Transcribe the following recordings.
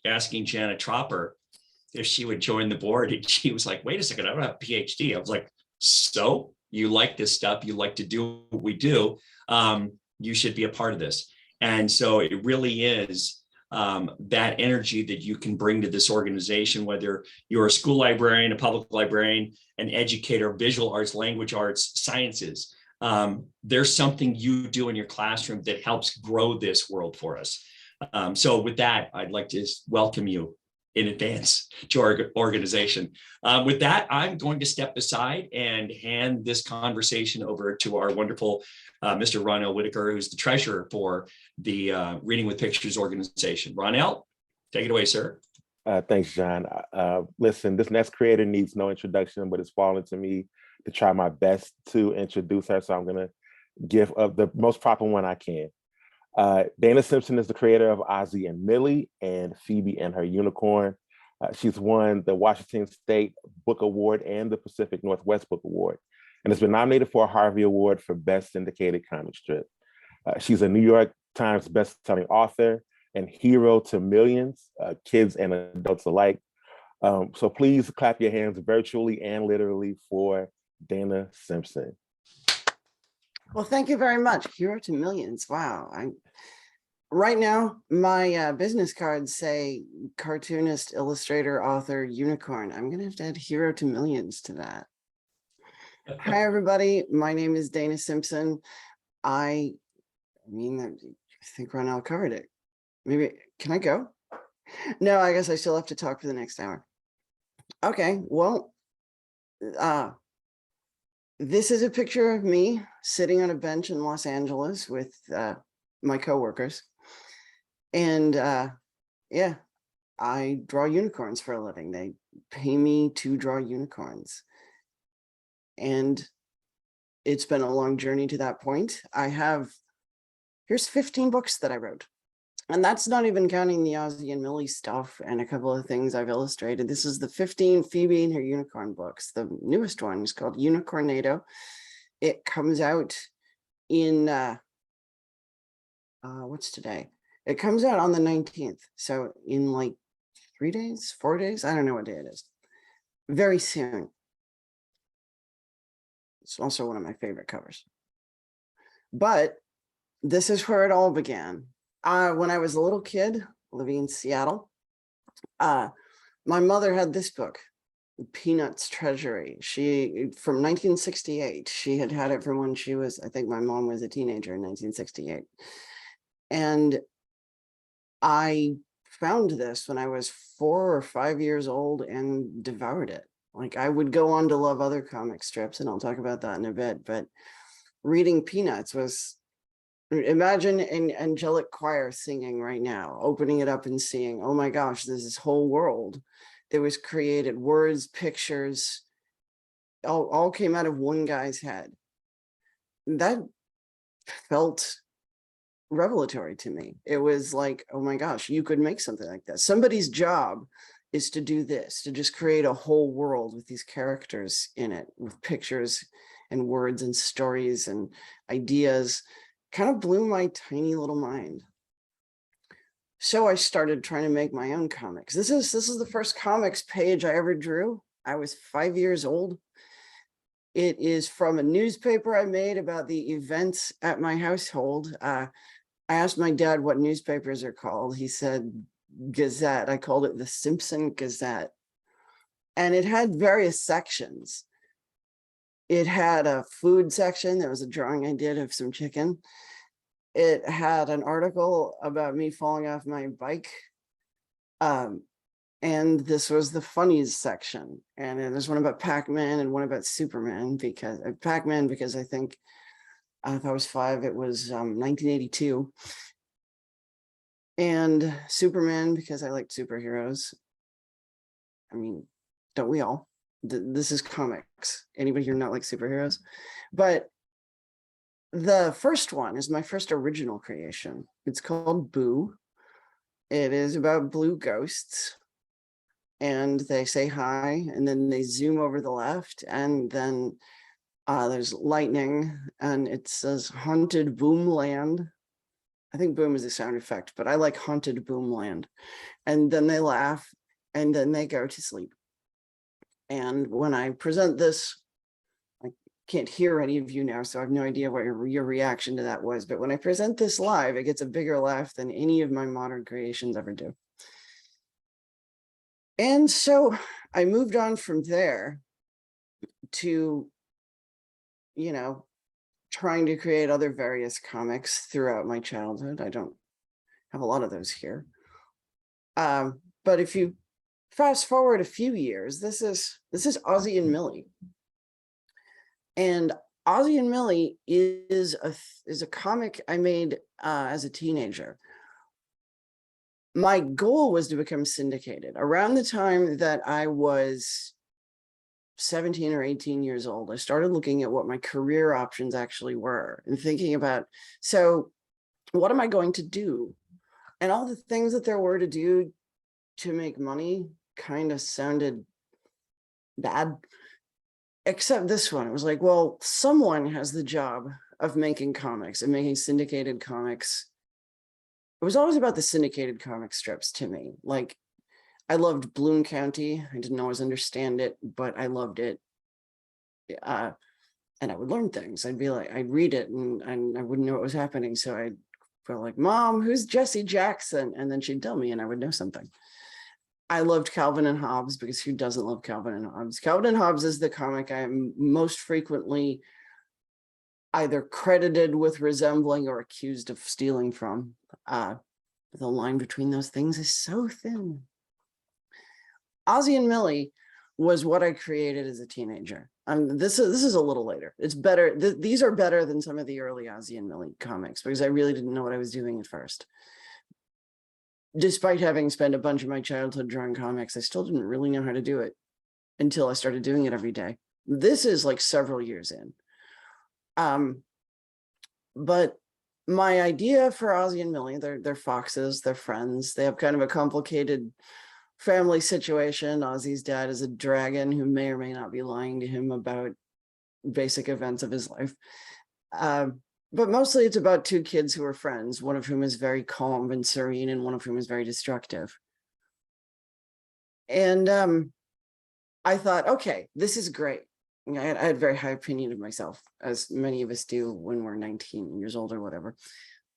asking Janet Tropper if she would join the board. And she was like, wait a second, I don't have a PhD. I was like, so you like this stuff, you like to do what we do. You should be a part of this. And so it really is that energy that you can bring to this organization, whether you're a school librarian, a public librarian, an educator, visual arts, language arts, sciences. There's something you do in your classroom that helps grow this world for us. So with that, I'd like to welcome you in advance to our organization. With that, I'm going to step aside and hand this conversation over to our wonderful Mr. Ronell Whitaker, who's the treasurer for the Reading with Pictures organization. Ronell, take it away, sir. Thanks, John. Listen, this next creator needs no introduction, but it's fallen to me to try my best to introduce her. So I'm going to give the most proper one I can. Dana Simpson is the creator of Ozzie and Millie and Phoebe and Her Unicorn. She's won the Washington State Book Award and the Pacific Northwest Book Award, and has been nominated for a Harvey Award for Best Syndicated Comic Strip. She's a New York Times best-selling author and hero to millions, kids and adults alike. So please clap your hands virtually and literally for Dana Simpson. Well, thank you very much. Hero to millions. Wow. Right now, my business cards say cartoonist, illustrator, author, unicorn. I'm going to have to add hero to millions to that. Hi, everybody. My name is Dana Simpson. I think Ronell covered it. Maybe, can I go? No, I guess I still have to talk for the next hour. Okay, well, this is a picture of me sitting on a bench in Los Angeles with my coworkers. And yeah, I draw unicorns for a living. They pay me to draw unicorns. And it's been a long journey to that point. Here's 15 books that I wrote. And that's not even counting the Ozzie and Millie stuff and a couple of things I've illustrated. This is the 15 Phoebe and Her Unicorn books. The newest one is called Unicornado. It comes out in, what's today? It comes out on the 19th. So in like 3 days, 4 days, I don't know what day it is. Very soon. It's also one of my favorite covers. But this is where it all began. When I was a little kid living in Seattle, my mother had this book, Peanuts Treasury. From 1968, she had it from when she was, I think my mom was a teenager in 1968. And I found this when I was 4 or 5 years old and devoured it. Like, I would go on to love other comic strips, and I'll talk about that in a bit, but reading Peanuts was, imagine an angelic choir singing right now, opening it up and seeing, oh my gosh, there's this whole world that was created, words, pictures, all came out of one guy's head. That felt revelatory to me. It was like, oh my gosh, you could make something like that. Somebody's job is to do this, to just create a whole world with these characters in it, with pictures and words and stories and ideas. Kind of blew my tiny little mind. So I started trying to make my own comics. This is the first comics page I ever drew. I was 5 years old. It is from a newspaper I made about the events at my household. I asked my dad what newspapers are called. He said Gazette. I called it the Simpson Gazette. And it had various sections. It had a food section. There was a drawing I did of some chicken. It had an article about me falling off my bike. And this was the funnies section. And there's one about Pac-Man and one about Superman, because Pac-Man, because I think if I was 5, it was 1982. And Superman, because I liked superheroes. I mean, don't we all? This is comics. Anybody here not like superheroes? But the first one is my first original creation. It's called Boo. It is about blue ghosts. And they say hi, and then they zoom over the left, and then there's lightning, and it says Haunted Boomland. I think boom is a sound effect, but I like haunted boomland. And then they laugh and then they go to sleep. And when I present this, I can't hear any of you now, so I have no idea what your reaction to that was. But when I present this live, it gets a bigger laugh than any of my modern creations ever do. And so I moved on from there to, you know, trying to create other various comics throughout my childhood. I don't have a lot of those here. But if you fast forward a few years, this is Ozzie and Millie. And Ozzie and Millie is a comic I made as a teenager. My goal was to become syndicated. Around the time that I was 17 or 18 years old, I started looking at what my career options actually were and thinking about, so what am I going to do? And all the things that there were to do to make money kind of sounded bad, except this one. It was like, well, someone has the job of making comics and making syndicated comics. It was always about the syndicated comic strips to me. Like, I loved Bloom County. I didn't always understand it, but I loved it. And I would learn things. I'd be like, I'd read it and I wouldn't know what was happening. So I'd go like, Mom, who's Jesse Jackson? And then she'd tell me and I would know something. I loved Calvin and Hobbes, because who doesn't love Calvin and Hobbes? Calvin and Hobbes is the comic I am most frequently either credited with resembling or accused of stealing from. The line between those things is so thin. Ozzie and Millie was what I created as a teenager. This is a little later. It's better. These are better than some of the early Ozzie and Millie comics, because I really didn't know what I was doing at first. Despite having spent a bunch of my childhood drawing comics, I still didn't really know how to do it until I started doing it every day. This is like several years in. But my idea for Ozzie and Millie, they're foxes, they're friends. They have kind of a complicated family situation. Ozzie's dad is a dragon who may or may not be lying to him about basic events of his life. But mostly it's about two kids who are friends, one of whom is very calm and serene, and one of whom is very destructive. And I thought, okay, this is great. I had a very high opinion of myself, as many of us do when we're 19 years old or whatever.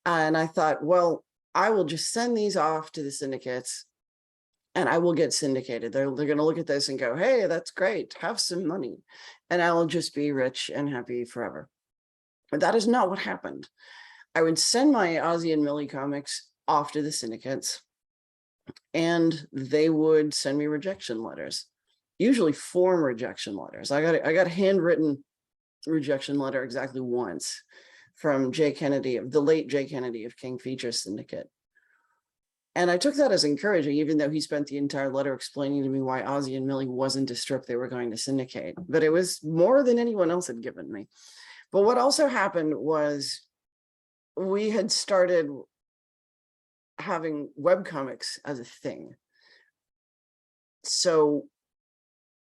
And I thought, well, I will just send these off to the syndicates and I will get syndicated. They're going to look at this and go, hey, that's great. Have some money. And I will just be rich and happy forever. But that is not what happened. I would send my Ozzie and Millie comics off to the syndicates and they would send me rejection letters, usually form rejection letters. I got a handwritten rejection letter exactly once from Jay Kennedy, the late Jay Kennedy of King Features Syndicate. And I took that as encouraging, even though he spent the entire letter explaining to me why Ozzie and Millie wasn't a strip they were going to syndicate. But it was more than anyone else had given me. But what also happened was we had started having webcomics as a thing. So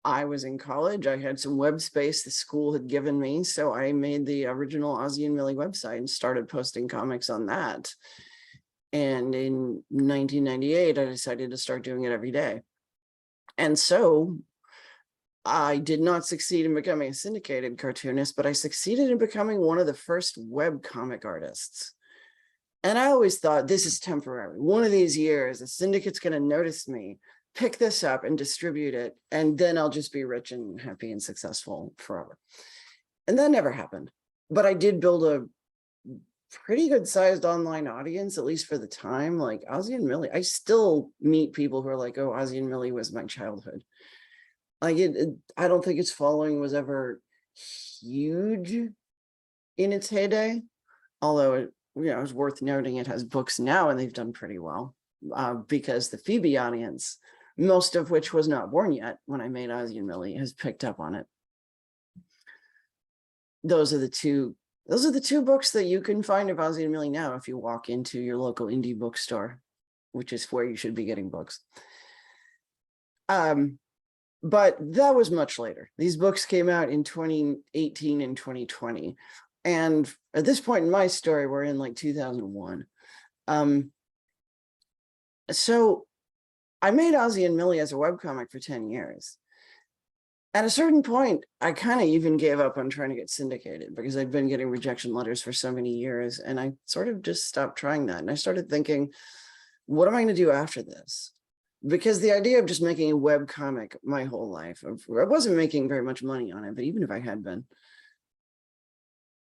I was in college. I had some web space the school had given me. So I made the original Ozzie and Millie website and started posting comics on that. And in 1998, I decided to start doing it every day. And so I did not succeed in becoming a syndicated cartoonist, but I succeeded in becoming one of the first web comic artists. And I always thought, this is temporary. One of these years, the syndicate's going to notice me, pick this up and distribute it, and then I'll just be rich and happy and successful forever. And that never happened. But I did build a pretty good sized online audience, at least for the time. Like Ozzie and Millie, I still meet people who are like, oh, Ozzie and Millie was my childhood. Like I don't think its following was ever huge in its heyday, although it, it's worth noting it has books now and they've done pretty well because the Phoebe audience, most of which was not born yet when I made Ozzie and Millie, has picked up on it. Those are the two books that you can find of Ozzie and Millie now if you walk into your local indie bookstore, which is where you should be getting books. But that was much later. These books came out in 2018 and 2020. And at this point in my story, we're in like 2001. So I made Ozzie and Millie as a webcomic for 10 years. At a certain point, I kind of even gave up on trying to get syndicated because I'd been getting rejection letters for so many years. And I sort of just stopped trying that. And I started thinking, what am I going to do after this? Because the idea of just making a web comic my whole life, I wasn't making very much money on it, but even if I had been,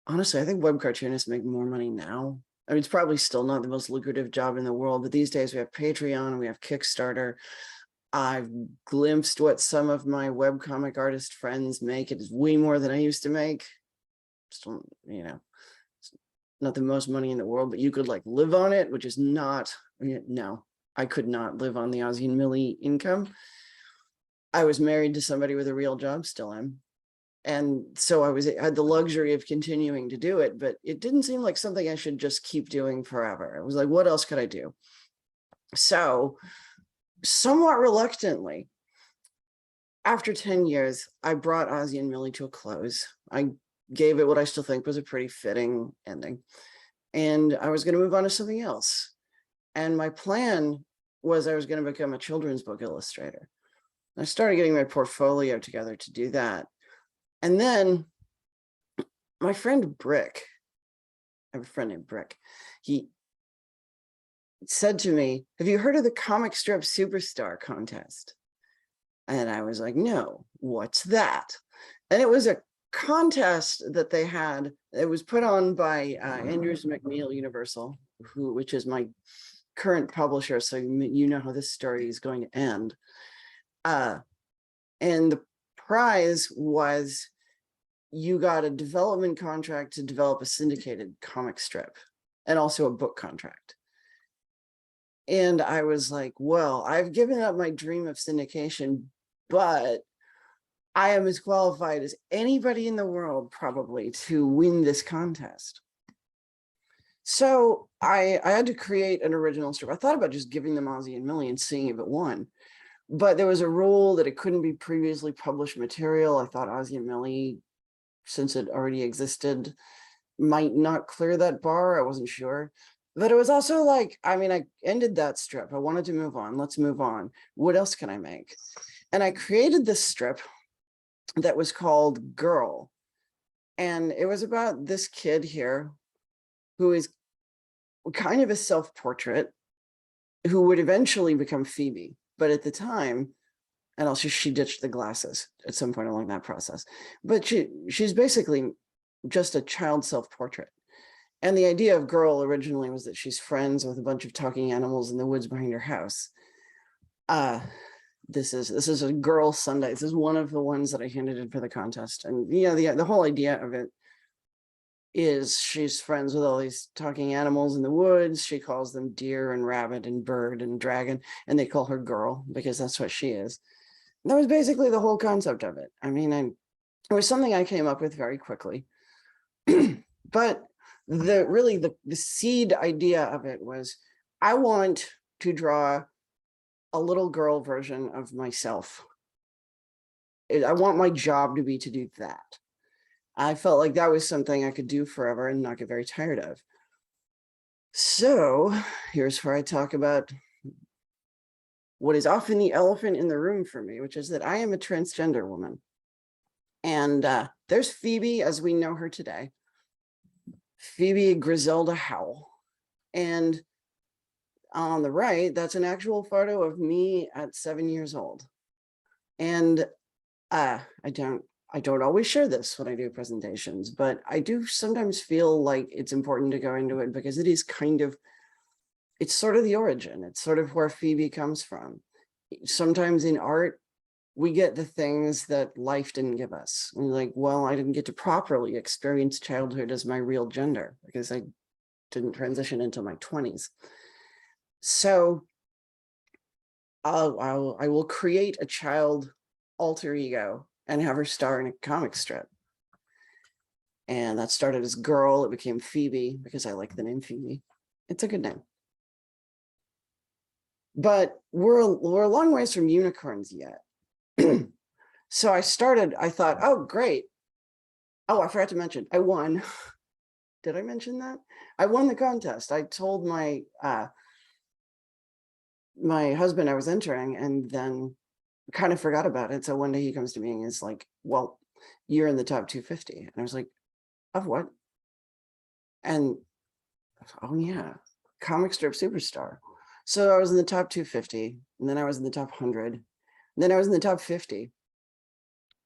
honestly, I think web cartoonists make more money now. I mean, it's probably still not the most lucrative job in the world, but these days we have Patreon, we have Kickstarter. I've glimpsed what some of my webcomic artist friends make. It is way more than I used to make. Still, you know, it's not the most money in the world, but you could like live on it, which is not, no, I could not live on the Ozzie and Millie income. I was married to somebody with a real job, still am. And so I had the luxury of continuing to do it, but it didn't seem like something I should just keep doing forever. I was like, what else could I do? So somewhat reluctantly, after 10 years, I brought Ozzie and Millie to a close. I gave it what I still think was a pretty fitting ending. And I was going to move on to something else. And my plan was I was going to become a children's book illustrator. I started getting my portfolio together to do that. And then my friend Brick, I have a friend named Brick, he said to me, have you heard of the comic strip superstar contest? And I was like, no, what's that? And it was a contest that they had. It was put on by Andrews McNeil Universal, which is my current publisher. So you know how this story is going to end. And the prize was you got a development contract to develop a syndicated comic strip and also a book contract. And I was like, well, I've given up my dream of syndication, but I am as qualified as anybody in the world probably to win this contest. So I had to create an original strip. I thought about just giving them Ozzie and Millie and seeing if it won. But there was a rule that it couldn't be previously published material. I thought Ozzie and Millie, since it already existed, might not clear that bar. I wasn't sure. But it was also like, I mean, I ended that strip. I wanted to move on. Let's move on. What else can I make? And I created this strip that was called Girl. And it was about this kid here who is kind of a self-portrait who would eventually become Phoebe. But at the time, and also she ditched the glasses at some point along that process. But she's basically just a child self-portrait. And the idea of Girl originally was that she's friends with a bunch of talking animals in the woods behind her house. This is a Girl Sunday. This is one of the ones that I handed in for the contest. And the whole idea of it is she's friends with all these talking animals in the woods. She calls them deer and rabbit and bird and dragon, and they call her Girl because that's what she is. That was basically the whole concept of it. I mean, it was something I came up with very quickly. But the seed idea of it was, I want to draw a little girl version of myself. I want my job to be to do that. I felt like that was something I could do forever and not get very tired of. So here's where I talk about what is often the elephant in the room for me, which is that I am a transgender woman. And there's Phoebe as we know her today. Phoebe Griselda Howell. And on the right, that's an actual photo of me at 7 years old. And I don't always share this when I do presentations, but I do sometimes feel like it's important to go into it because it is it's sort of the origin. It's sort of where Phoebe comes from. Sometimes in art, we get the things that life didn't give us. And like, well, I didn't get to properly experience childhood as my real gender because I didn't transition until my 20s. So I will create a child alter ego and have her star in a comic strip. And that started as Girl. It became Phoebe because I like the name Phoebe. It's a good name. But we're a long ways from unicorns yet. So I thought, oh, great. Oh, I forgot to mention, I won. Did I mention that? I won the contest. I told my my husband I was entering, and then kind of forgot about it. So one day he comes to me and is like, well, you're in the top 250. And I was like, of what? And oh yeah, comic strip superstar. So I was in the top 250, and then I was in the top 100, and then I was in the top 50,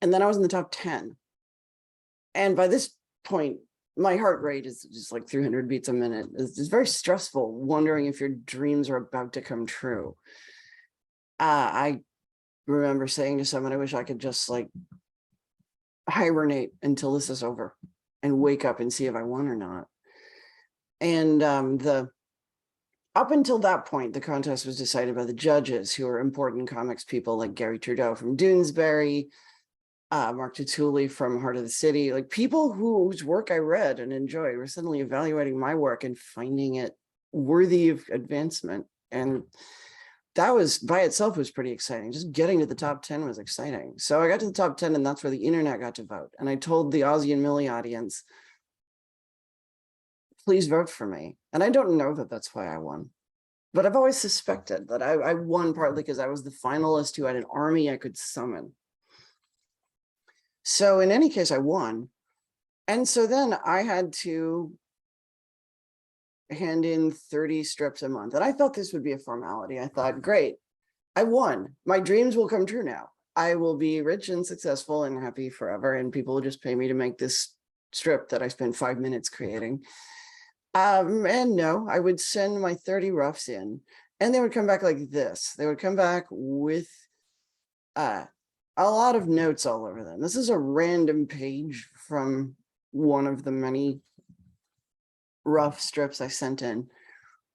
and then I was in the top 10. And by this point, my heart rate is just like 300 beats a minute. It's very stressful, wondering if your dreams are about to come true. I remember saying to someone, I wish I could just like hibernate until this is over and wake up and see if I won or not. And up until that point, the contest was decided by the judges, who are important comics people like Gary Trudeau from Doonesbury, Mark Tutuli from Heart of the City, like people whose work I read and enjoyed were suddenly evaluating my work and finding it worthy of advancement. And that was by itself was pretty exciting. Just getting to the top 10 was exciting. So I got to the top 10, and that's where the internet got to vote. And I told the Ozzy and Millie audience, please vote for me. And I don't know that that's why I won, but I've always suspected that I won partly because I was the finalist who had an army I could summon. So in any case, I won. And so then I had to hand in 30 strips a month. And I thought this would be a formality. I thought, great, I won. My dreams will come true now. I will be rich and successful and happy forever. And people will just pay me to make this strip that I spent 5 minutes creating. And no, I would send my 30 roughs in, and they would come back like this. They would come back with a lot of notes all over them. This is a random page from one of the many rough strips I sent in,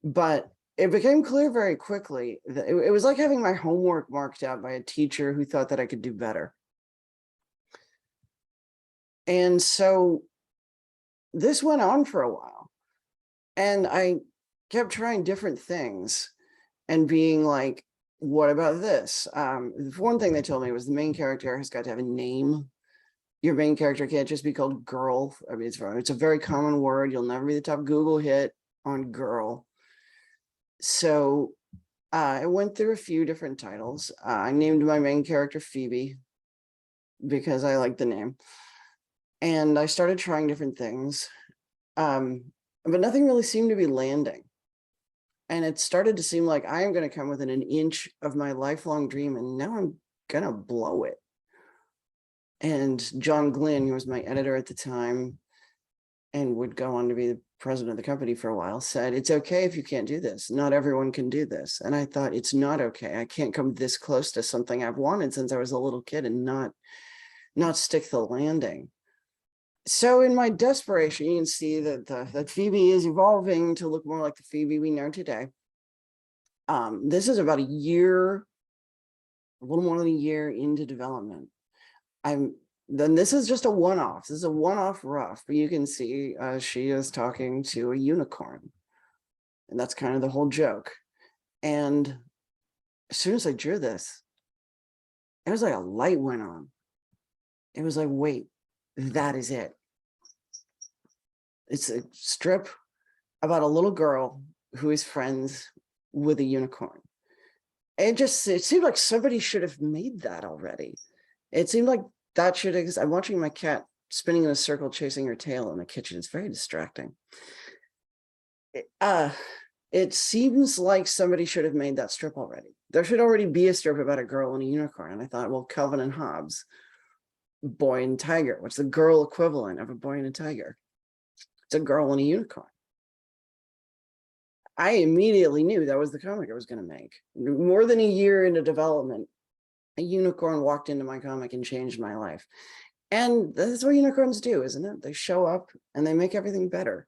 but it became clear very quickly that it was like having my homework marked out by a teacher who thought that I could do better. And so this went on for a while, and I kept trying different things and being like, what about this? One thing they told me was the main character has got to have a name. Your main character can't just be called girl. I mean, it's a very common word. You'll never be the top Google hit on girl. So I went through a few different titles. I named my main character Phoebe because I like the name. And I started trying different things, but nothing really seemed to be landing. And it started to seem like I am going to come within an inch of my lifelong dream, and now I'm going to blow it. And John Glynn, who was my editor at the time and would go on to be the president of the company for a while, said, it's okay if you can't do this. Not everyone can do this. And I thought, it's not okay. I can't come this close to something I've wanted since I was a little kid and not stick the landing. So in my desperation, you can see that Phoebe is evolving to look more like the Phoebe we know today. This is about a little more than a year into development. Then this is just a one-off. This is a one-off rough, but you can see she is talking to a unicorn. And that's kind of the whole joke. And as soon as I drew this, it was like a light went on. It was like, wait, that is it. It's a strip about a little girl who is friends with a unicorn. It seemed like somebody should have made that already. It seemed like that should exist. I'm watching my cat spinning in a circle, chasing her tail in the kitchen. It's very distracting. It seems like somebody should have made that strip already. There should already be a strip about a girl and a unicorn. And I thought, well, Calvin and Hobbes, boy and tiger. What's the girl equivalent of a boy and a tiger? It's a girl and a unicorn. I immediately knew that was the comic I was going to make. More than a year into development, a unicorn walked into my comic and changed my life. And that's what unicorns do, isn't it? They show up and they make everything better.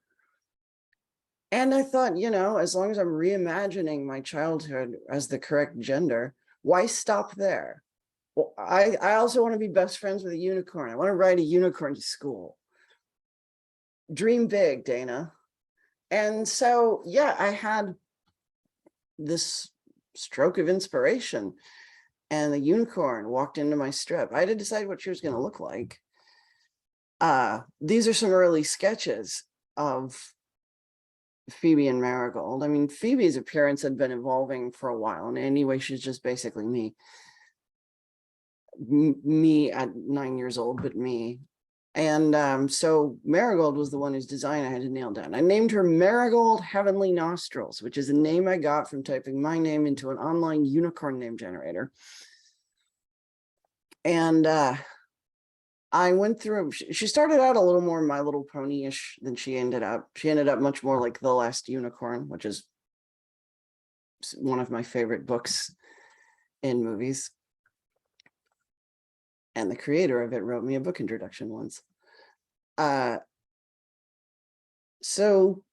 And I thought, as long as I'm reimagining my childhood as the correct gender, why stop there? Well, I also want to be best friends with a unicorn. I want to ride a unicorn to school. Dream big, Dana. And so, yeah, I had this stroke of inspiration, and the unicorn walked into my strip. I had to decide what she was going to look like. These are some early sketches of Phoebe and Marigold. I mean, Phoebe's appearance had been evolving for a while, and anyway, she's just basically me. Me at 9 years old, but me. And so Marigold was the one whose design I had to nail down. I named her Marigold Heavenly Nostrils, which is a name I got from typing my name into an online unicorn name generator. And I went through, she started out a little more My Little Pony-ish than she ended up. She ended up much more like The Last Unicorn, which is one of my favorite books in movies. And the creator of it wrote me a book introduction once. So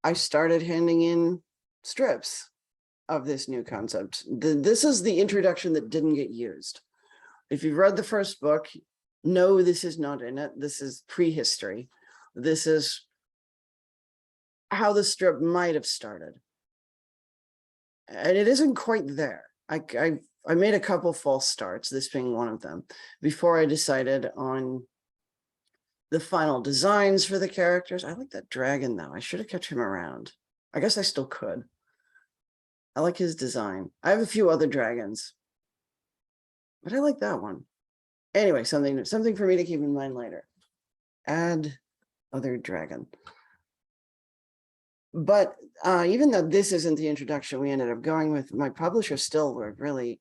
I started handing in strips of this new concept. This is the introduction that didn't get used. If you've read the first book, no, this is not in it. This is prehistory. This is how the strip might have started. And it isn't quite there. I made a couple false starts, this being one of them, before I decided on the final designs for the characters. I like that dragon, though. I should have kept him around. I guess I still could. I like his design. I have a few other dragons, but I like that one. Anyway, something for me to keep in mind later. Add other dragon. But even though this isn't the introduction we ended up going with, my publisher still were really,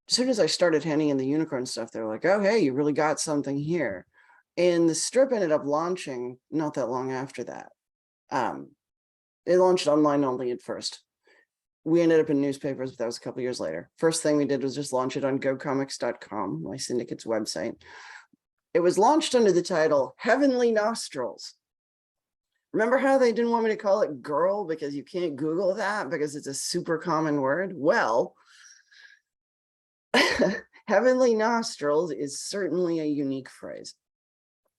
as soon as I started handing in the unicorn stuff, they were like, oh, hey, you really got something here. And the strip ended up launching not that long after that. It launched online only at first. We ended up in newspapers, but that was a couple years later. First thing we did was just launch it on gocomics.com, my syndicate's website. It was launched under the title Heavenly Nostrils. Remember how they didn't want me to call it girl because you can't Google that because it's a super common word? Well, Heavenly Nostrils is certainly a unique phrase.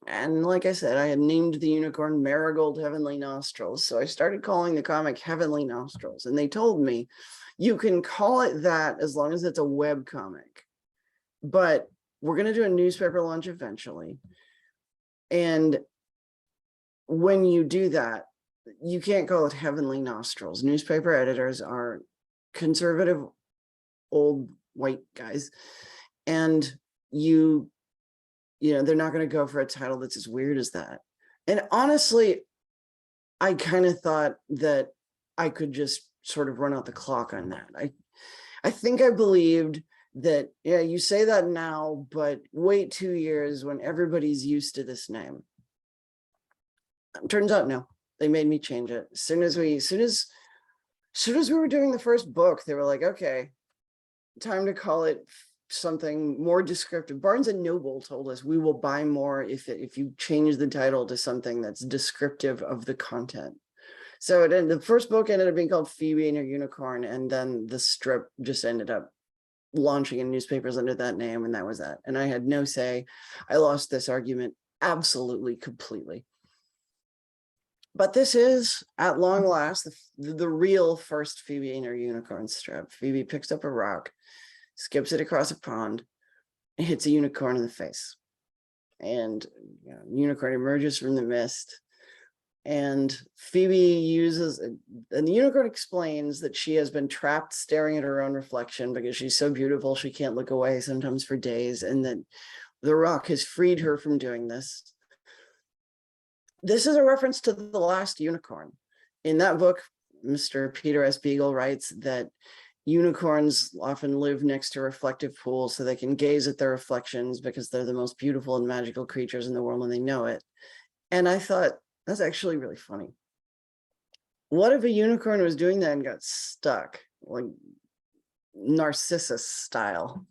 And like I said, I had named the unicorn Marigold Heavenly Nostrils. So I started calling the comic Heavenly Nostrils. And they told me, you can call it that as long as it's a web comic. But we're going to do a newspaper launch eventually. And when you do that, you can't call it Heavenly Nostrils. Newspaper editors are conservative old white guys. And you know, they're not going to go for a title that's as weird as that. And honestly, I kind of thought that I could just sort of run out the clock on that. I think I believed that, yeah, you say that now, but wait 2 years when everybody's used to this name. Turns out, no, they made me change it. As soon as we were doing the first book, they were like, okay, time to call it something more descriptive. Barnes and Noble told us we will buy more if you change the title to something that's descriptive of the content. So the first book ended up being called Phoebe and Her Unicorn, and then the strip just ended up launching in newspapers under that name, and that was that. And I had no say. I lost this argument absolutely, completely. But this is, at long last, the real first Phoebe and Her Unicorn strip. Phoebe picks up a rock, skips it across a pond, and hits a unicorn in the face. And unicorn emerges from the mist. And Phoebe uses, and the unicorn explains that she has been trapped staring at her own reflection because she's so beautiful she can't look away, sometimes for days, and that the rock has freed her from doing this. This is a reference to The Last Unicorn. In that book, Mr. Peter S. Beagle writes that unicorns often live next to reflective pools so they can gaze at their reflections because they're the most beautiful and magical creatures in the world and they know it. And I thought, that's actually really funny. What if a unicorn was doing that and got stuck, like Narcissus style?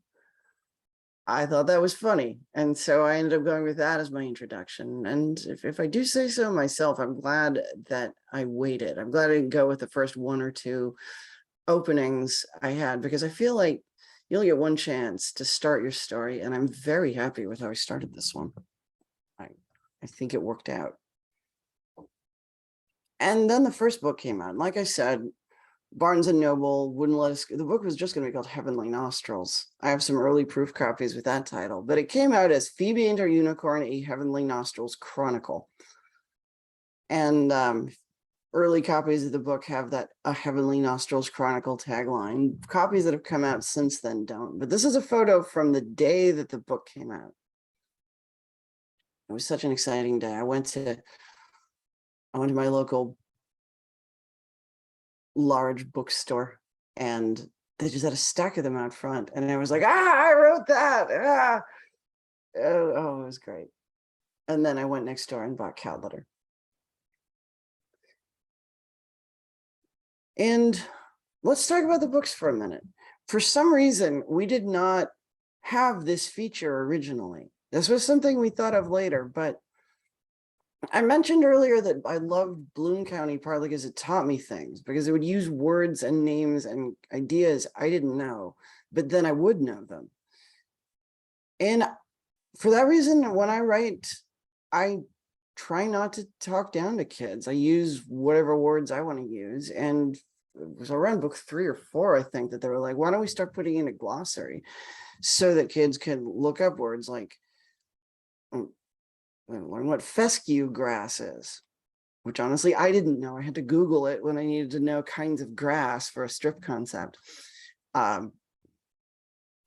I thought that was funny. And so I ended up going with that as my introduction. And if I do say so myself, I'm glad that I waited. I'm glad I didn't go with the first 1 or 2 openings I had, because I feel like you only get one chance to start your story. And I'm very happy with how I started this one. I think it worked out. And then the first book came out. Like I said, Barnes and Noble wouldn't let us. The book was just going to be called Heavenly Nostrils. I have some early proof copies with that title, but it came out as Phoebe and Her Unicorn, a Heavenly Nostrils Chronicle. And early copies of the book have that "A Heavenly Nostrils Chronicle" tagline. Copies that have come out since then don't. But this is a photo from the day that the book came out. It was such an exciting day. I went to my local large bookstore, and they just had a stack of them out front. And I was like, I wrote that. Oh, it was great. And then I went next door and bought Cat Litter. And let's talk about the books for a minute. For some reason, we did not have this feature originally. This was something we thought of later, but I mentioned earlier that I loved Bloom County partly because it taught me things, because it would use words and names and ideas I didn't know, but then I would know them. And for that reason, when I write, I try not to talk down to kids. I use whatever words I want to use. And it was around book 3 or 4, I think, that they were like, why don't we start putting in a glossary so that kids can look up words like, learn what fescue grass is, which honestly I didn't know. I had to Google it when I needed to know kinds of grass for a strip concept.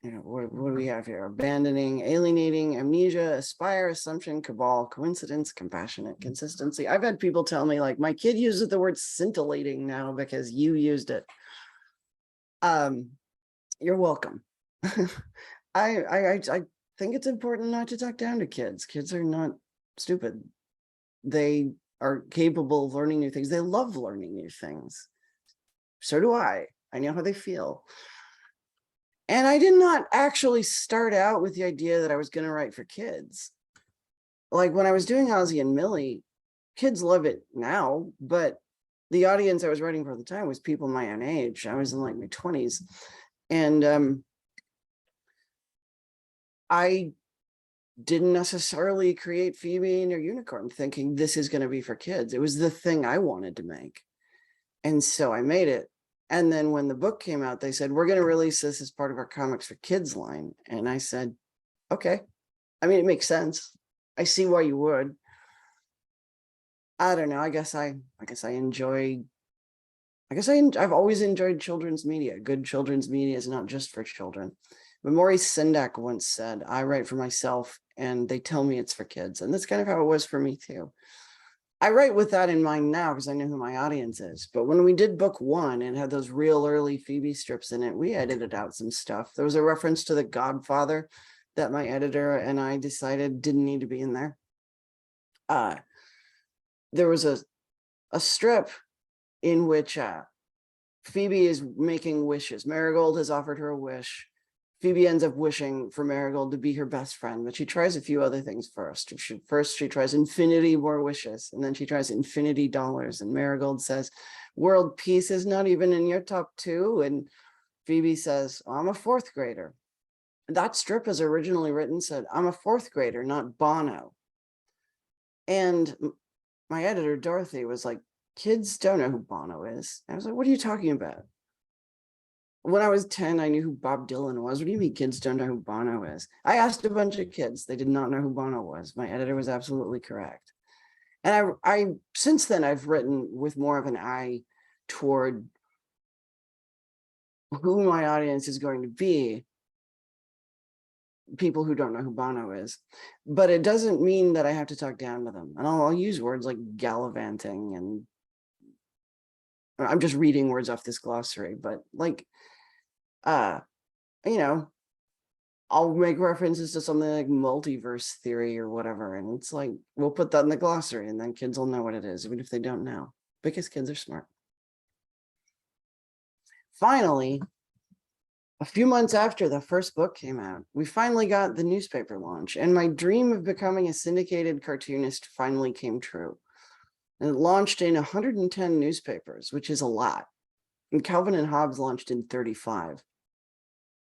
What do we have here? Abandoning, alienating, amnesia, aspire, assumption, cabal, coincidence, compassionate, consistency. I've had people tell me, like, my kid uses the word scintillating now because you used it. You're welcome. I think it's important not to talk down to kids. Kids are not stupid. They are capable of learning new things. They love learning new things. So do I. I know how they feel. And I did not actually start out with the idea that I was going to write for kids. Like when I was doing Ozzy and Millie, kids love it now, but the audience I was writing for at the time was people my own age. I was in like my 20s. And I didn't necessarily create Phoebe and Her Unicorn thinking this is going to be for kids. It was the thing I wanted to make. And so I made it. And then when the book came out, they said, we're going to release this as part of our Comics for Kids line. And I said, okay. I mean, it makes sense. I see why you would. I don't know. I've always enjoyed children's media. Good children's media is not just for children. But Maurice Sendak once said, I write for myself and they tell me it's for kids. And that's kind of how it was for me too. I write with that in mind now because I know who my audience is. But when we did book 1 and had those real early Phoebe strips in it, we edited out some stuff. There was a reference to The Godfather that my editor and I decided didn't need to be in there. There was a strip in which Phoebe is making wishes. Marigold has offered her a wish. Phoebe ends up wishing for Marigold to be her best friend, but she tries a few other things first. She tries infinity more wishes, and then she tries infinity dollars. And Marigold says, world peace is not even in your top 2. And Phoebe says, I'm a 4th grader. That strip, as originally written, said, I'm a 4th grader, not Bono. And my editor, Dorothy, was like, kids don't know who Bono is. I was like, what are you talking about? When I was 10, I knew who Bob Dylan was. What do you mean kids don't know who Bono is? I asked a bunch of kids. They did not know who Bono was. My editor was absolutely correct. And I since then, I've written with more of an eye toward who my audience is going to be, people who don't know who Bono is. But it doesn't mean that I have to talk down to them. And I'll use words like gallivanting, and I'm just reading words off this glossary, but like, I'll make references to something like multiverse theory or whatever. And it's like, we'll put that in the glossary and then kids will know what it is, even if they don't know, because kids are smart. Finally, a few months after the first book came out, we finally got the newspaper launch, and my dream of becoming a syndicated cartoonist finally came true. And it launched in 110 newspapers, which is a lot. And Calvin and Hobbes launched in 35.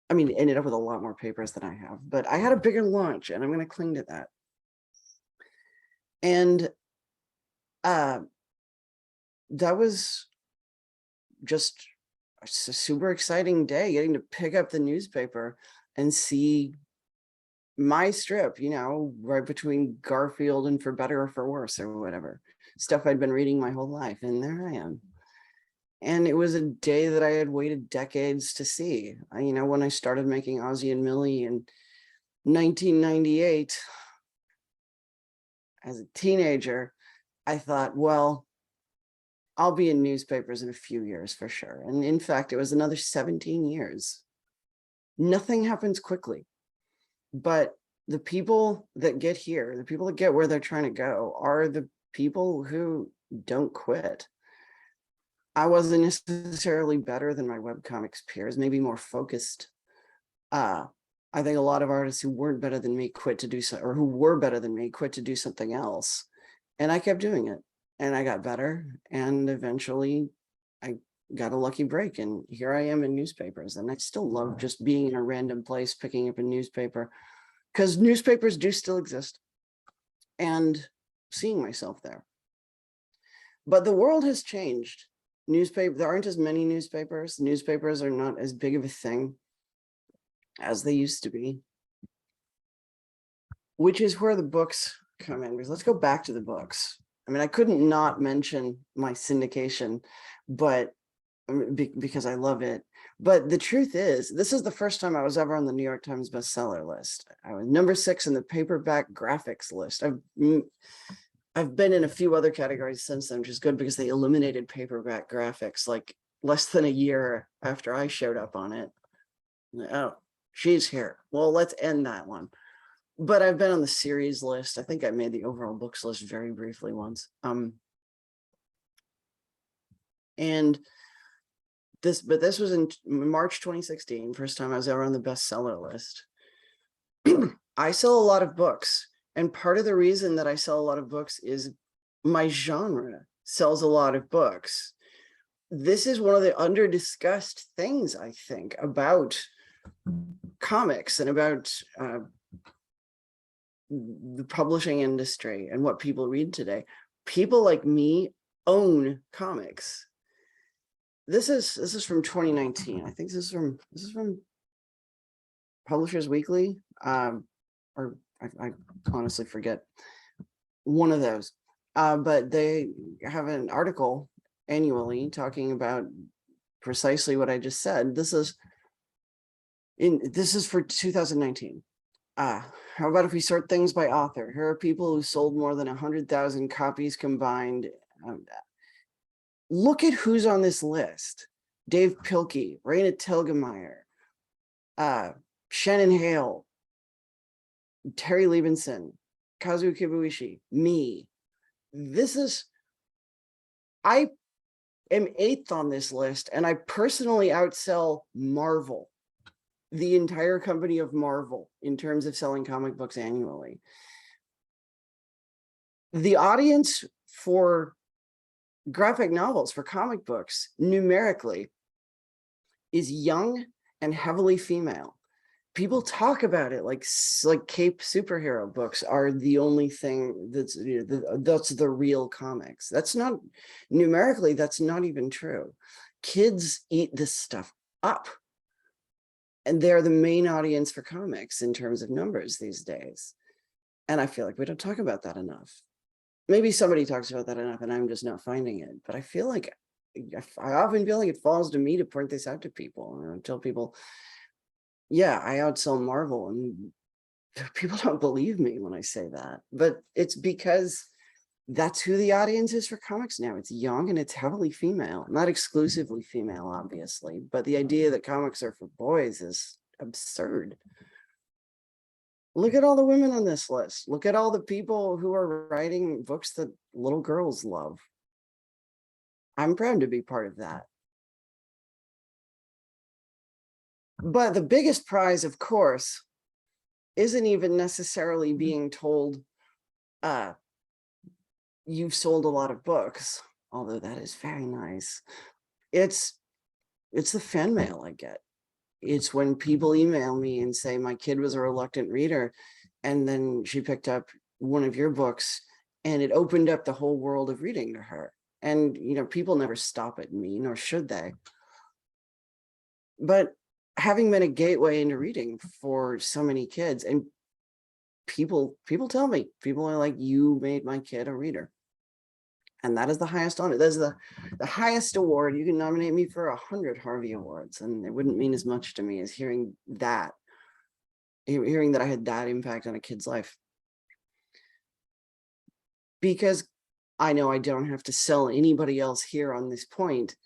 I mean, it ended up with a lot more papers than I have, but I had a bigger launch and I'm going to cling to that. And that was just a super exciting day, getting to pick up the newspaper and see my strip, right between Garfield and For Better or For Worse or whatever. stuff I'd been reading my whole life. And there I am. And it was a day that I had waited decades to see. When I started making Ozzie and Millie in 1998, as a teenager, I thought, well, I'll be in newspapers in a few years for sure. And in fact, it was another 17 years. Nothing happens quickly, but the people that get here, the people that get where they're trying to go, are the people who don't quit. I wasn't necessarily better than my webcomics peers, maybe more focused. I think a lot of artists who weren't better than me quit to do so, or who were better than me quit to do something else. And I kept doing it, and I got better. And eventually I got a lucky break, and here I am in newspapers. And I still love just being in a random place, picking up a newspaper, because newspapers do still exist, and seeing myself there. But the world has changed. There aren't as many newspapers. Newspapers are not as big of a thing as they used to be, which is where the books come in. Because let's go back to the books. I mean, I couldn't not mention my syndication, but because I love it. But the truth is, this is the first time I was ever on the New York Times bestseller list. I was number 6 in the paperback graphics list. I've been in a few other categories since then, which is good because they eliminated paperback graphics like less than a year after I showed up on it. Oh, she's here. Well, let's end that one. But I've been on the series list. I think I made the overall books list very briefly once. And this was in March 2016, first time I was ever on the bestseller list. I sell a lot of books. And part of the reason that I sell a lot of books is my genre sells a lot of books. This is one of the under-discussed things, I think, about comics and about the publishing industry and what people read today. People like me own comics. This is from 2019. I think this is from Publishers Weekly, or I honestly forget, one of those. But they have an article annually talking about precisely what I just said. This is for 2019. How about if we sort things by author? Here are people who sold more than 100,000 copies combined. Look at who's on this list: Dave Pilkey, Raina Telgemeier, Shannon Hale, Terry Liebenson, Kazuo Kibuishi, me. I am 8th on this list, and I personally outsell Marvel, the entire company of Marvel, in terms of selling comic books annually. The audience for graphic novels, for comic books, numerically, is young and heavily female. People talk about it like cape superhero books are the only thing that's the real comics. That's not, numerically, that's not even true. Kids eat this stuff up, and they're the main audience for comics in terms of numbers these days. And I feel like we don't talk about that enough. Maybe somebody talks about that enough and I'm just not finding it. But I often feel like it falls to me to point this out to people and tell people, yeah, I outsell Marvel, and people don't believe me when I say that. But it's because that's who the audience is for comics now. It's young and it's heavily female, not exclusively female, obviously, but the idea that comics are for boys is absurd. Look at all the women on this list. Look at all the people who are writing books that little girls love. I'm proud to be part of that. But the biggest prize, of course, isn't even necessarily being told, you've sold a lot of books, although that is very nice. It's the fan mail I get. It's when people email me and say, my kid was a reluctant reader, and then she picked up one of your books and it opened up the whole world of reading to her. And, people never stop at me, nor should they. But having been a gateway into reading for so many kids, and people tell me, people are like, you made my kid a reader. And that is the highest honor. That's the highest award. You can nominate me for 100 Harvey Awards, and it wouldn't mean as much to me as hearing that I had that impact on a kid's life. Because I know I don't have to sell anybody else here on this point,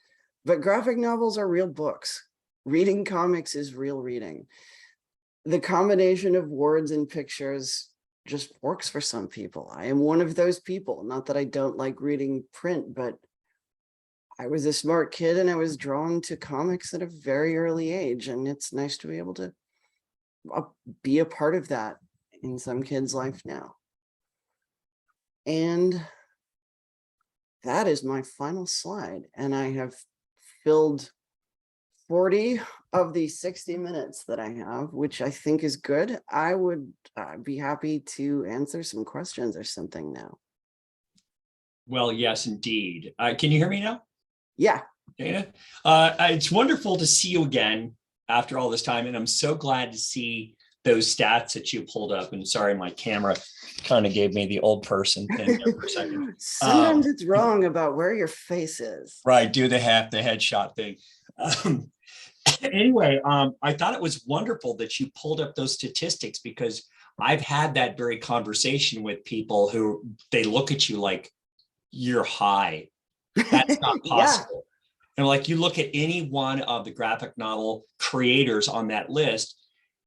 but graphic novels are real books. Reading comics is real reading. The combination of words and pictures just works for some people. I am one of those people. Not that I don't like reading print, but I was a smart kid and I was drawn to comics at a very early age. And it's nice to be able to be a part of that in some kid's life now. And that is my final slide. And I have filled 40 of the 60 minutes that I have, which I think is good. I would be happy to answer some questions or something now. Well, yes, indeed. Can you hear me now, Yeah. Dana? It's wonderful to see you again after all this time. And I'm so glad to see those stats that you pulled up. And sorry, my camera kind of gave me the old person thing there for a second. Sometimes it's wrong about where your face is. Right, do the headshot thing. Anyway, I thought it was wonderful that you pulled up those statistics, because I've had that very conversation with people who they look at you like you're high. That's not possible. And like, you look at any one of the graphic novel creators on that list,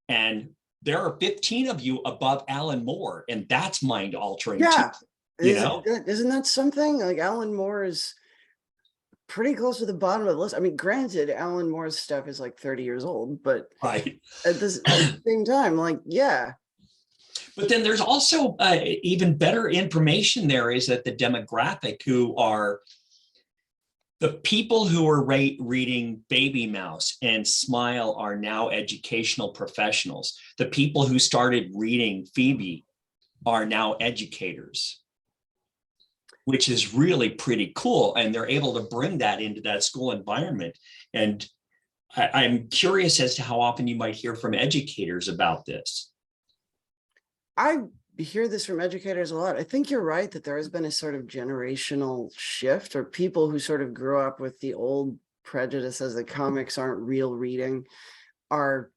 and there are 15 of you above Alan Moore, and that's mind altering. Yeah. Too, you know, isn't that something? Like, Alan Moore is pretty close to the bottom of the list. I mean, granted, Alan Moore's stuff is like 30 years old, but right. at the same time, like, yeah. But then there's also even better information there, is that the demographic who are the people who are reading Baby Mouse and Smile are now educational professionals. The people who started reading Phoebe are now educators, which is really pretty cool. And they're able to bring that into that school environment. And I'm curious as to how often you might hear from educators about this. I hear this from educators a lot. I think you're right that there has been a sort of generational shift, or people who sort of grew up with the old prejudices that comics aren't real reading are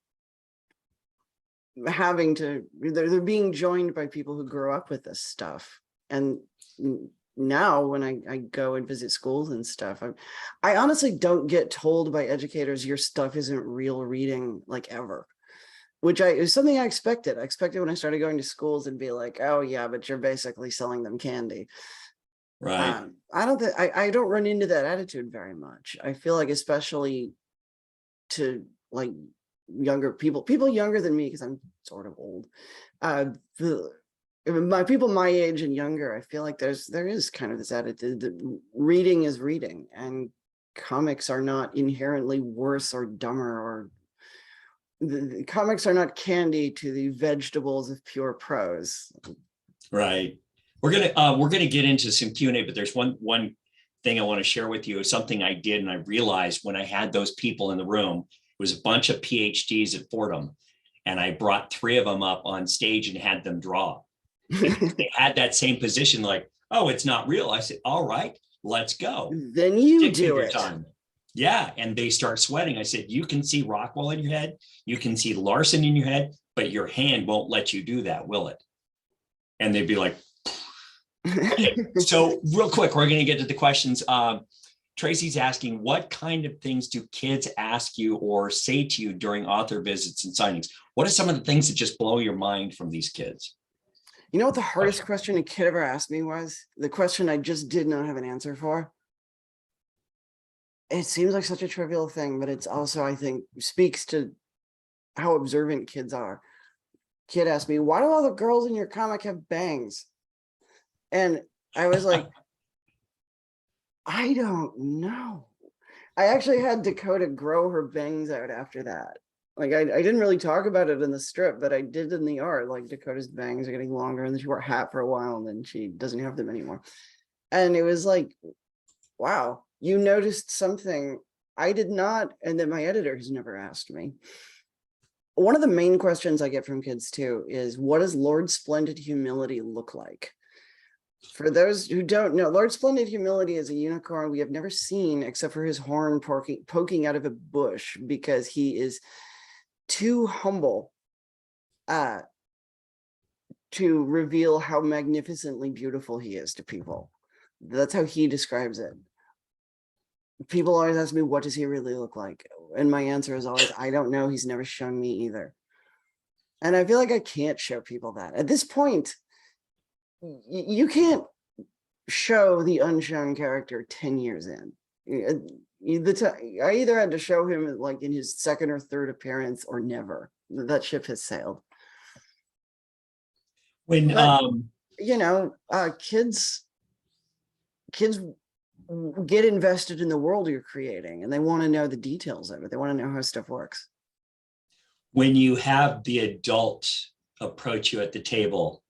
having to, they're being joined by people who grew up with this stuff. And now when I go and visit schools and stuff, I honestly don't get told by educators your stuff isn't real reading, like, ever. Which is something I expected. I expected when I started going to schools and be like, oh yeah, but you're basically selling them candy. Right. I don't run into that attitude very much. I feel like, especially to like younger people younger than me, because I'm sort of old. My people my age and younger, I feel like there is kind of this attitude that reading is reading, and comics are not inherently worse or dumber, or the comics are not candy to the vegetables of pure prose. Right. We're gonna get into some Q&A, but there's one thing I want to share with you. Is something I did, and I realized when I had those people in the room, it was a bunch of PhDs at Fordham, and I brought 3 of them up on stage and had them draw. They had that same position, like, oh, it's not real. I said, all right, let's go. Then you do it. Time. Yeah, and they start sweating. I said, you can see Rockwell in your head, you can see Larson in your head, but your hand won't let you do that, will it? And they'd be like, okay. So real quick, we're going to get to the questions. Tracy's asking, what kind of things do kids ask you or say to you during author visits and signings? What are some of the things that just blow your mind from these kids? You know what the hardest question a kid ever asked me was? The question I just did not have an answer for. It seems like such a trivial thing, but it's also, I think, speaks to how observant kids are. Kid asked me, why do all the girls in your comic have bangs? And I was like, I don't know. I actually had Dakota grow her bangs out after that. Like, I didn't really talk about it in the strip, but I did in the art. Like, Dakota's bangs are getting longer, and then she wore a hat for a while, and then she doesn't have them anymore. And it was like, wow, you noticed something I did not, and that my editor has never asked me. One of the main questions I get from kids too is, what does Lord Splendid Humility look like? For those who don't know, Lord Splendid Humility is a unicorn we have never seen except for his horn poking out of a bush, because he is too humble to reveal how magnificently beautiful he is to people. That's how he describes it. People always ask me, what does he really look like? And my answer is always, I don't know. He's never shown me either. And I feel like I can't show people that. At this point, you can't show the unshown character 10 years in. I either had to show him like in his second or third appearance or never. That ship has sailed. When But, kids get invested in the world you're creating, and they want to know the details of it. They want to know how stuff works. When you have the adult approach you at the table,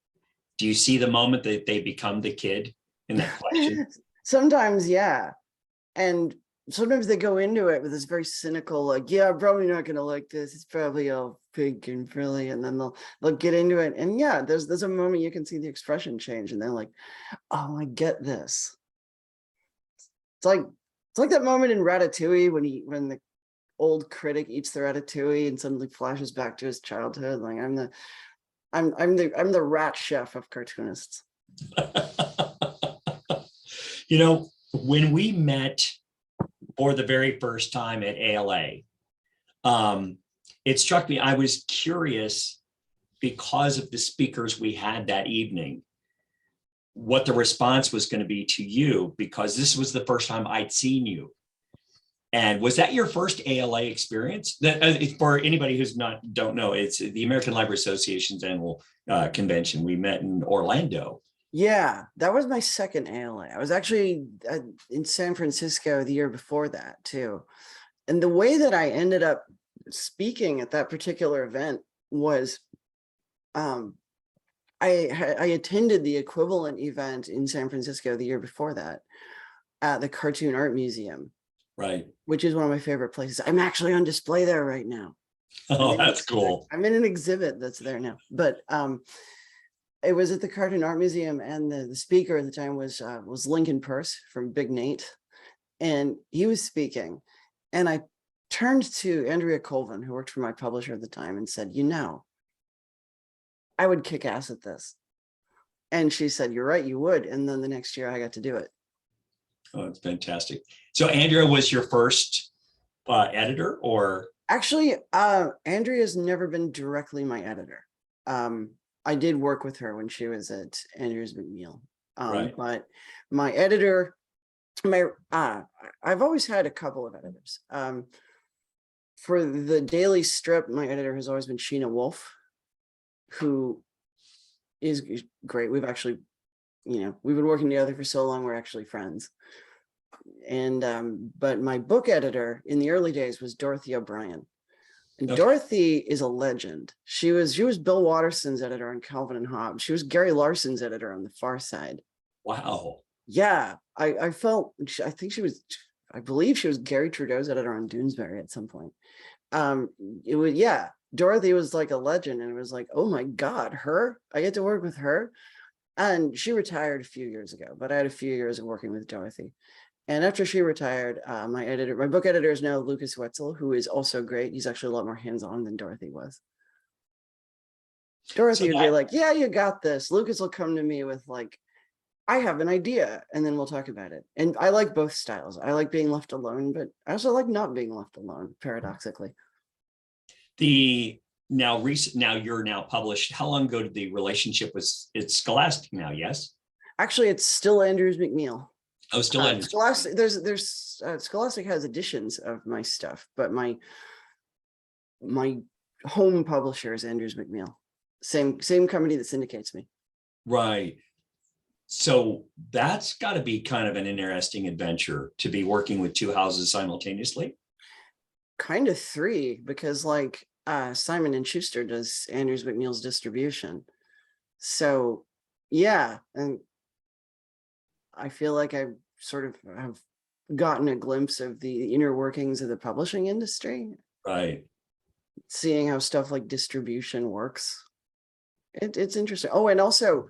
do you see the moment that they become the kid in that question? Sometimes, yeah. And sometimes they go into it with this very cynical, like, yeah, I'm probably not going to like this. It's probably all pink and frilly. And then they'll get into it. And yeah, there's a moment you can see the expression change, and they're like, oh, I get this. It's like that moment in Ratatouille when the old critic eats the ratatouille and suddenly flashes back to his childhood. Like, I'm the rat chef of cartoonists. When we met for the very first time at ALA, it struck me, I was curious because of the speakers we had that evening, what the response was going to be to you, because this was the first time I'd seen you. And was that your first ALA experience? For anybody who's don't know, it's the American Library Association's annual convention. We met in Orlando. Yeah, that was my second ALA. I was actually in San Francisco the year before that too. And the way that I ended up speaking at that particular event was I attended the equivalent event in San Francisco the year before that at the Cartoon Art Museum. Right. Which is one of my favorite places. I'm actually on display there right now. Oh, that's cool. I'm in an exhibit that's there now. But it was at the Cartoon Art Museum, and the speaker at the time was Lincoln Peirce from Big Nate. And he was speaking. And I turned to Andrea Colvin, who worked for my publisher at the time, and said, I would kick ass at this. And she said, you're right, you would. And then the next year I got to do it. Oh, that's fantastic. So Andrea was your first editor, or? Actually, Andrea's never been directly my editor. I did work with her when she was at Andrews McMeel. Right. But my editor, I've always had a couple of editors. For the daily strip, my editor has always been Sheena Wolf, who is great. We've actually, we've been working together for so long, we're actually friends. And but my book editor in the early days was Dorothy O'Brien. And Okay. Dorothy is a legend. She was Bill Watterson's editor on Calvin and Hobbes. She was Gary Larson's editor on The Far Side. Wow. Yeah, I believe she was Gary Trudeau's editor on Doonesbury at some point. Dorothy was like a legend, and it was like, oh my God, I get to work with her. And she retired a few years ago, but I had a few years of working with Dorothy. And after she retired, my book editor is now Lucas Wetzel, who is also great. He's actually a lot more hands-on than Dorothy was. Dorothy would be like, yeah, you got this. Lucas will come to me with like, I have an idea, and then we'll talk about it. And I like both styles. I like being left alone, but I also like not being left alone, paradoxically. Now you're now published. How long ago did the relationship it's Scholastic now? Yes. Actually, it's still Andrews McMeel. Oh, still Andrews. Scholastic. Scholastic has editions of my stuff, but my home publisher is Andrews McMeel. Same company that syndicates me. Right. So that's got to be kind of an interesting adventure to be working with two houses simultaneously. Kind of three, because like Simon & Schuster does Andrews McMeel's distribution. So yeah, and I feel like I sort of have gotten a glimpse of the inner workings of the publishing industry. Right. Seeing how stuff like distribution works. It's interesting. Oh, and also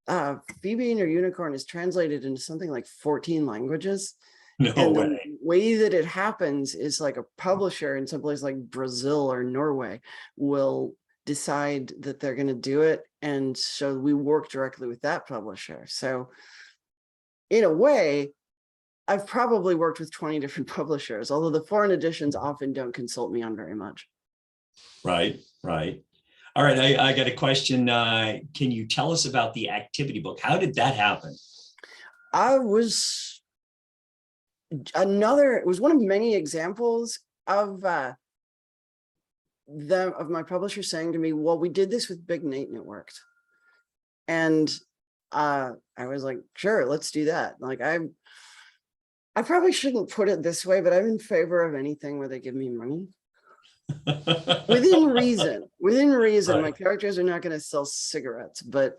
Phoebe and Her Unicorn is translated into something like 14 languages. No And way. the way that it happens is like a publisher in some place like Brazil or Norway will decide that they're going to do it. And so we work directly with that publisher. So in a way, I've probably worked with 20 different publishers, although the foreign editions often don't consult me on very much. Right, right. All right, I got a question. Can you tell us about the activity book? How did that happen? It was one of many examples of my publisher saying to me, well, we did this with Big Nate and it worked. And I was like, sure, let's do that. Like I probably shouldn't put it this way, but I'm in favor of anything where they give me money. Within reason. Right. My characters are not going to sell cigarettes, but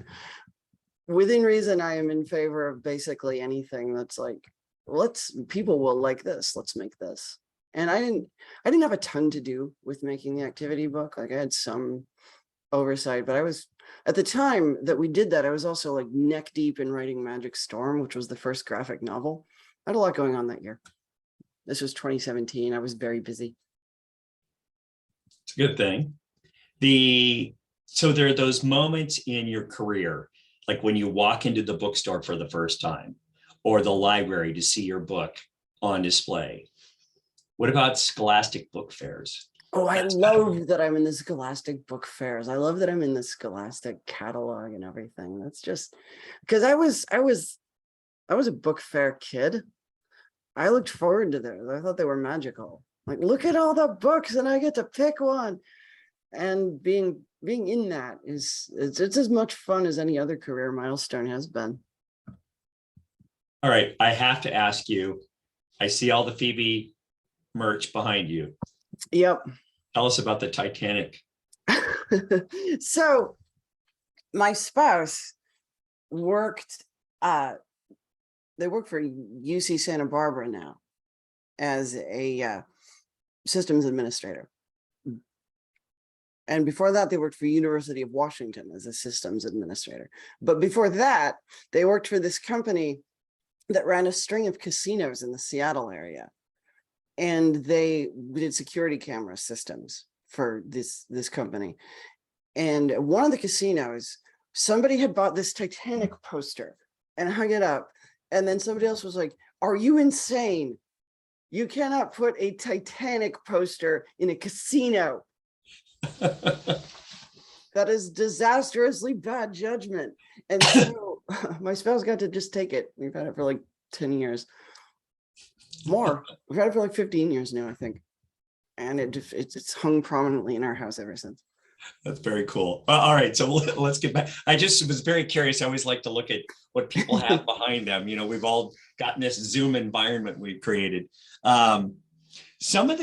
within reason, I am in favor of basically anything that's like, people will like this, let's make this. And I didn't have a ton to do with making the activity book. Like I had some oversight, but I was, at the time that we did that, I was also like neck deep in writing Magic Storm, which was the first graphic novel. I had a lot going on that year. This was 2017. I was very busy. It's a good thing. So there are those moments in your career, like when you walk into the bookstore for the first time or the library to see your book on display. What about Scholastic book fairs? Oh, I love that I'm in the Scholastic book fairs. I love that I'm in the Scholastic catalog and everything. That's just because I was a book fair kid. I looked forward to those. I thought they were magical. Like, look at all the books and I get to pick one. And being in that it's as much fun as any other career milestone has been. All right, I have to ask you, I see all the Phoebe merch behind you. Yep. Tell us about the Titanic. So my spouse worked, they work for UC Santa Barbara now as a systems administrator. And before that, they worked for University of Washington as a systems administrator. But before that, they worked for this company that ran a string of casinos in the Seattle area. And they did security camera systems for this company. And one of the casinos, somebody had bought this Titanic poster and hung it up. And then somebody else was like, are you insane? You cannot put a Titanic poster in a casino. That is disastrously bad judgment. And so my spouse got to just take it. We've had it for like 10 years. More. We've had it for like 15 years now, I think. And it's hung prominently in our house ever since. That's very cool. All right, so let's get back. I just was very curious. I always like to look at what people have behind them. You know, we've all gotten this Zoom environment we've created. Some of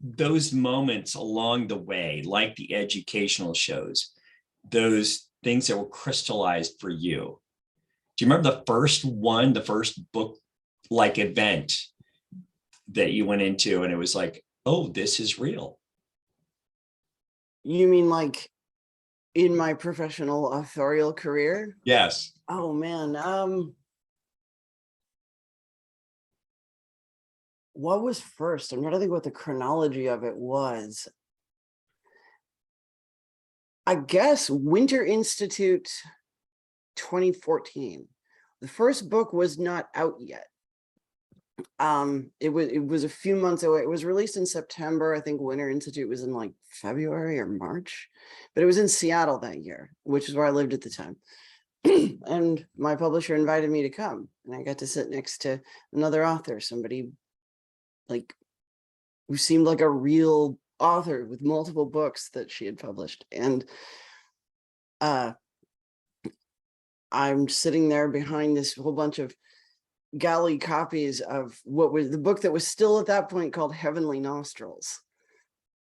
those moments along the way, like the educational shows, those things that were crystallized for you. Do you remember the first one, the first book like event that you went into and it was like, oh, this is real? You mean like in my professional authorial career? Yes. Oh man. What was first? I'm trying to think what the chronology of it was. I guess Winter Institute 2014. The first book was not out yet. It was a few months away. It was released in September. I think Winter Institute was in like February or March, but it was in Seattle that year, which is where I lived at the time. And my publisher invited me to come, and I got to sit next to another author, somebody like who seemed like a real author with multiple books that she had published. And I'm sitting there behind this whole bunch of galley copies of what was the book that was still at that point called Heavenly Nostrils.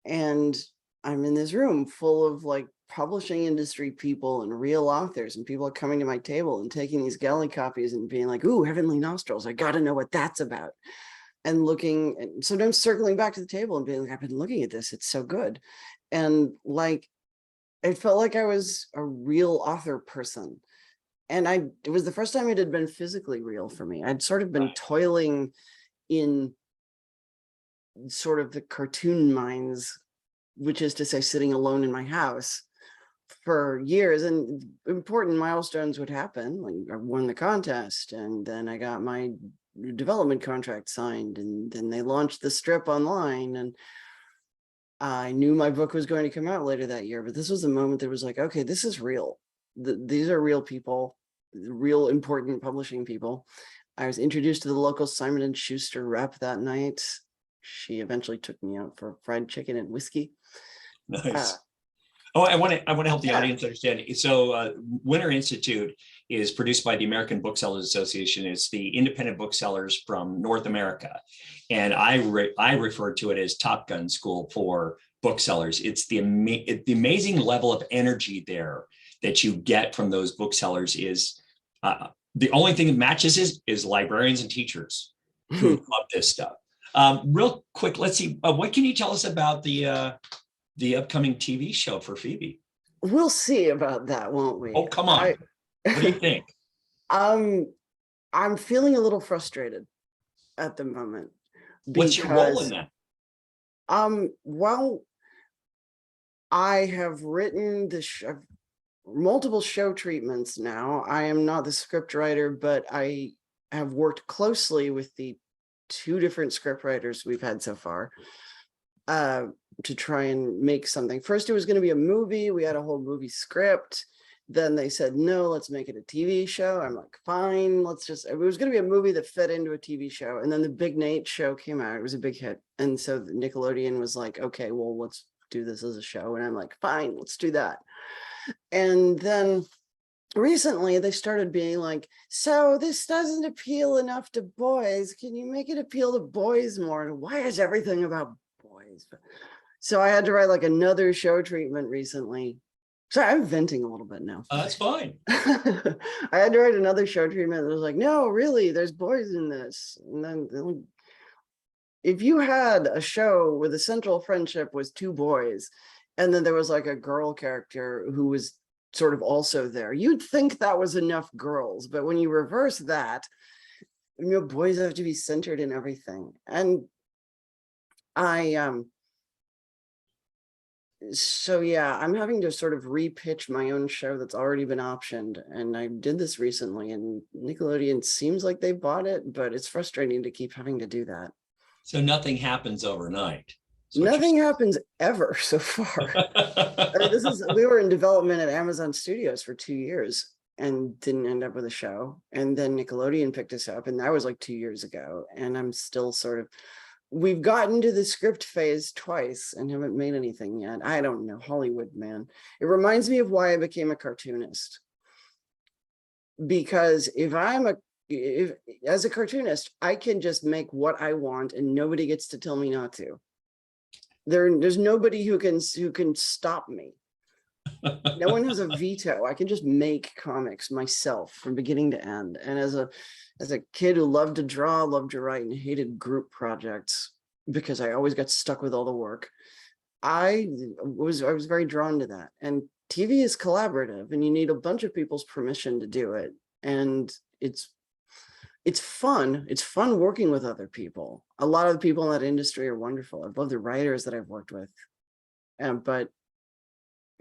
And I'm in this room full of like publishing industry people and real authors, and people are coming to my table and taking these galley copies and being like, ooh, Heavenly Nostrils, I got to know what that's about. And looking, and sometimes circling back to the table and being like, I've been looking at this, it's so good. And like, it felt like I was a real author person. And it was the first time it had been physically real for me. I'd sort of been toiling in sort of the cartoon minds, which is to say sitting alone in my house for years, and important milestones would happen. Like I won the contest, and then I got my development contract signed, and then they launched the strip online, and I knew my book was going to come out later that year. But this was the moment that was like, okay, this is real. These are real people, real important publishing people. I was introduced to the local Simon and Schuster rep that night. She eventually took me out for fried chicken and whiskey. Nice. Oh, I want to help the Yeah. audience understand. So Winter Institute is produced by the American Booksellers Association. It's the independent booksellers from North America. And I refer to it as Top Gun School for booksellers. It's the amazing level of energy there that you get from those booksellers is the only thing that matches is librarians and teachers who love this stuff. Real quick, let's see. What can you tell us about the upcoming TV show for Phoebe? We'll see about that, won't we? Oh, come on. What do you think? I'm feeling a little frustrated at the moment. What's your role in that? Well, I have written multiple show treatments now. I am not the script writer, but I have worked closely with the 2 different script writers we've had so far to try and make something. First, it was going to be a movie. We had a whole movie script. Then they said, no, let's make it a TV show. I'm like, fine, it was going to be a movie that fed into a TV show. And then the Big Nate show came out. It was a big hit. And so Nickelodeon was like, okay, well, let's do this as a show. And I'm like, fine, let's do that. And then recently they started being like, so this doesn't appeal enough to boys. Can you make it appeal to boys more? And why is everything about boys? So I had to write like another show treatment recently. Sorry, I'm venting a little bit now. That's fine. I had to write another show treatment that was like, no, really, there's boys in this. And then if you had a show where the central friendship was 2 boys, and then there was like a girl character who was sort of also there, you'd think that was enough girls. But when you reverse that, boys have to be centered in everything. And so yeah, I'm having to sort of repitch my own show that's already been optioned. And I did this recently, and Nickelodeon seems like they bought it, but it's frustrating to keep having to do that. So nothing happens overnight. Nothing happens ever so far. We were in development at Amazon Studios for 2 years and didn't end up with a show. And then Nickelodeon picked us up, and that was like 2 years ago. And I'm still we've gotten to the script phase twice and haven't made anything yet. I don't know, Hollywood, man. It reminds me of why I became a cartoonist. Because as a cartoonist, I can just make what I want and nobody gets to tell me not to. There's nobody who can stop me. No one has a veto. I can just make comics myself from beginning to end. And as a kid who loved to draw, loved to write, and hated group projects because I always got stuck with all the work, I was very drawn to that. And TV is collaborative, and you need a bunch of people's permission to do it. And it's fun. It's fun working with other people. A lot of the people in that industry are wonderful. I love the writers that I've worked with, but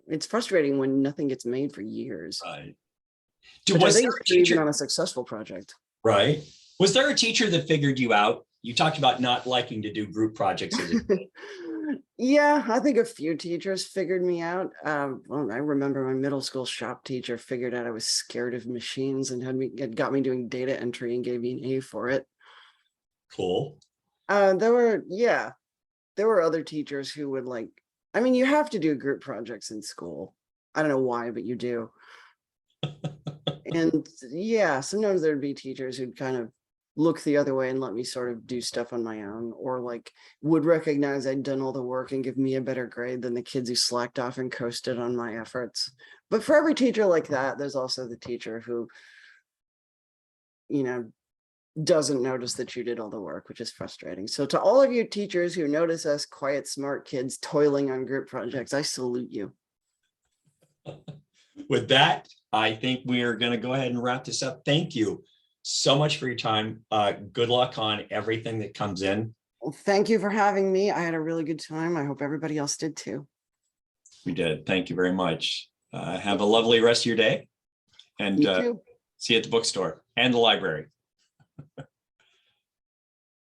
it's frustrating when nothing gets made for years. Right. Was there a teacher even on a successful project? Right. Was there a teacher that figured you out? You talked about not liking to do group projects. Yeah, I think a few teachers figured me out. Well, I remember my middle school shop teacher figured out I was scared of machines and had got me doing data entry and gave me an A for it. Cool. There were other teachers who would you have to do group projects in school. I don't know why, but you do. And yeah, sometimes there'd be teachers who'd kind of look the other way and let me sort of do stuff on my own, or would recognize I'd done all the work and give me a better grade than the kids who slacked off and coasted on my efforts. But for every teacher like that, there's also the teacher who, doesn't notice that you did all the work, which is frustrating. So to all of you teachers who notice us quiet, smart kids toiling on group projects, I salute you. With that, I think we're going to go ahead and wrap this up. Thank you so much for your time. Good luck on everything that comes in. Well, thank you for having me. I had a really good time. I hope everybody else did too. We did. Thank you very much. Have a lovely rest of your day, and You too. see you at the bookstore and the library.